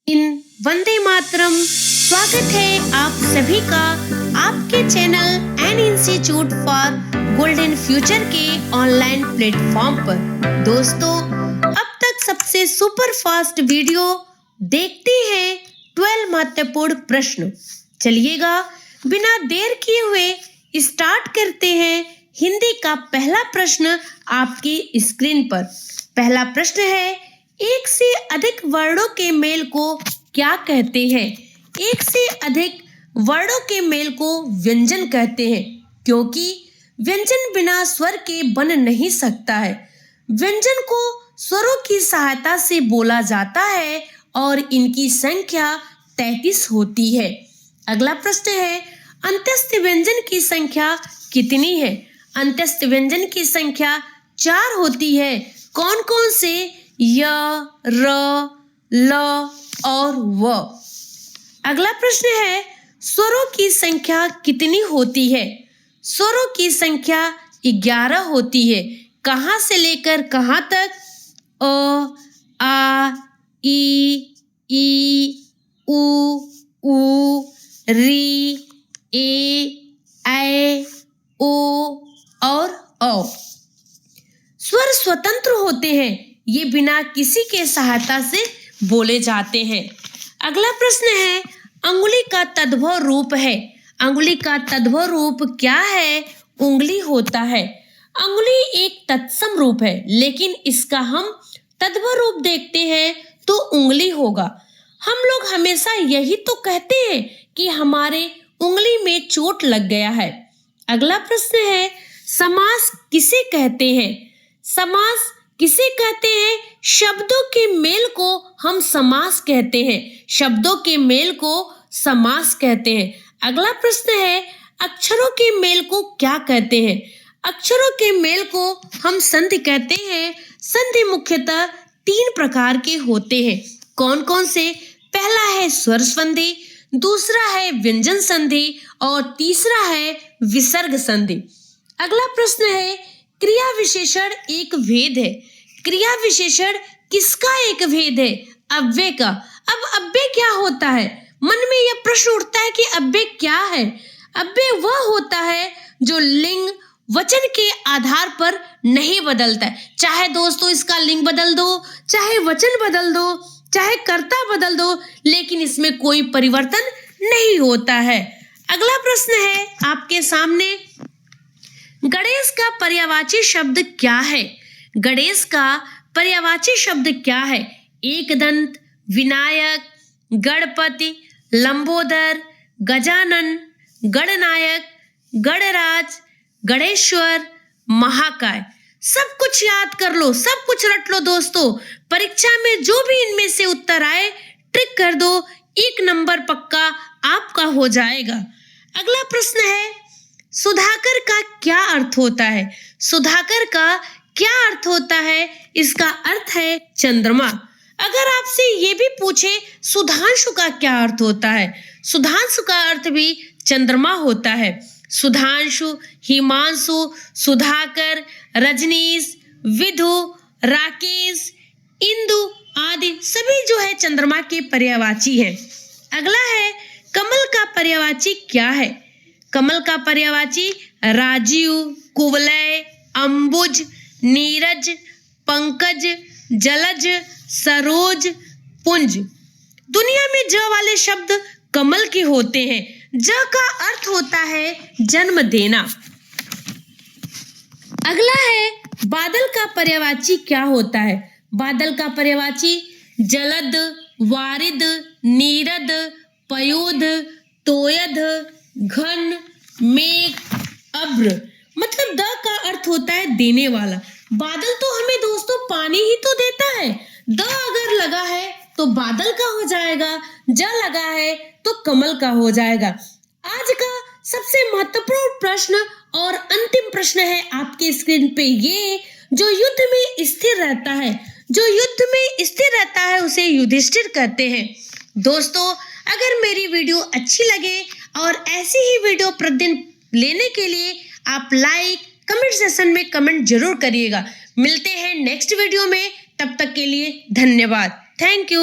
इन वंदे मातरम। स्वागत है आप सभी का आपके channel an institute for golden future के ऑनलाइन प्लेटफॉर्म पर। दोस्तों, अब तक सबसे सुपर फास्ट वीडियो देखते हैं 12 महत्वपूर्ण प्रश्न। चलिएगा बिना देर किए हुए स्टार्ट करते हैं। हिंदी का पहला प्रश्न आपकी स्क्रीन पर। पहला प्रश्न है, एक से अधिक वर्णों के मेल को क्या कहते हैं? एक से अधिक वर्णों के मेल को व्यंजन कहते हैं, क्योंकि व्यंजन बिना स्वर के बन नहीं सकता है। व्यंजन को स्वरों की सहायता से बोला जाता है और इनकी संख्या 33 होती है। अगला प्रश्न है, अंत्यस्थ व्यंजन की संख्या कितनी है? अंत्यस्थ व्यंजन की संख्या 4 होती है। कौन कौन से? य, र, ल और व। अगला प्रश्न है, स्वरों की संख्या कितनी होती है? स्वरों की संख्या 11 होती है। कहाँ से लेकर कहाँ तक? अ, आ, ई, उ, री, ए, ओ और औ। स्वर स्वतंत्र होते हैं, ये बिना किसी के सहायता से बोले जाते हैं। अगला प्रश्न है, अंगुली का तद्भव रूप है। अंगुली का तद्भव रूप क्या है? उंगली होता है। अंगुली एक तत्सम रूप है, लेकिन इसका हम तद्भव रूप देखते हैं तो उंगली होगा। हम लोग हमेशा यही तो कहते हैं कि हमारे उंगली में चोट लग गया है। अगला प्रश्न है, समास किसे कहते हैं? समास किसे कहते हैं? शब्दों के मेल को हम समास कहते हैं। शब्दों के मेल को समास कहते हैं। अगला प्रश्न है, अक्षरों के मेल को क्या कहते हैं? अक्षरों के मेल को हम संधि कहते हैं। संधि मुख्यतः 3 प्रकार के होते हैं। कौन कौन से? पहला है स्वर संधि, दूसरा है व्यंजन संधि और तीसरा है विसर्ग संधि। अगला प्रश्न है, क्रिया विशेषण एक भेद है। क्रिया विशेषण किसका एक भेद है? अव्यय का। अब अव्यय क्या होता है? मन में यह प्रश्न उठता है कि अव्यय क्या है? अव्यय वह होता है जो लिंग वचन के आधार पर नहीं बदलता है। चाहे दोस्तों इसका लिंग बदल दो, चाहे वचन बदल दो, चाहे कर्ता बदल दो, लेकिन इसमें कोई परिवर्तन नहीं होता है। अगला प्रश्न है आपके सामने, गणेश का पर्यायवाची शब्द क्या है? गणेश का पर्यायवाची शब्द क्या है? एकदंत, विनायक, गणपति, लंबोदर, गजानन, गणनायक, गणराज, गणेश्वर, महाकाय। सब कुछ याद कर लो, सब कुछ रट लो दोस्तों। परीक्षा में जो भी इनमें से उत्तर आए ट्रिक कर दो, 1 नंबर पक्का आपका हो जाएगा। अगला प्रश्न है, सुधाकर का क्या अर्थ होता है? सुधाकर का क्या अर्थ होता है? इसका अर्थ है चंद्रमा। अगर आपसे ये भी पूछे सुधांशु का क्या अर्थ होता है? सुधांशु का अर्थ भी चंद्रमा होता है। सुधांशु, हिमांशु, सुधाकर, रजनीश, विधु, राकेश, इंदु आदि सभी जो है चंद्रमा के पर्यायवाची हैं। अगला है, कमल का पर्यायवाची क्या है? कमल का पर्यायवाची राजीव, कुवलय, अंबुज, नीरज, पंकज, जलज, सरोज, पुंज। दुनिया में ज वाले शब्द कमल के होते हैं। ज का अर्थ होता है जन्म देना। अगला है, बादल का पर्यायवाची क्या होता है? बादल का पर्यायवाची जलद, वारिद, नीरद, पयोध, तोयध, घन, मेघ, अभ्र। मतलब द का अर्थ होता है देने वाला। बादल तो हमें दोस्तों पानी ही तो देता है। द अगर लगा है तो बादल का हो जाएगा, ज लगा है तो कमल का हो जाएगा। आज का सबसे महत्वपूर्ण प्रश्न और अंतिम प्रश्न है आपके स्क्रीन पे, ये जो युद्ध में स्थिर रहता है, जो युद्ध में स्थिर रहता है उसे युधिष्ठिर कहते हैं। दोस्तों, अगर मेरी वीडियो अच्छी लगे और ऐसी ही वीडियो प्रतिदिन लेने के लिए आप लाइक, कमेंट सेक्शन में कमेंट जरूर करिएगा। मिलते हैं नेक्स्ट वीडियो में, तब तक के लिए धन्यवाद। Thank you.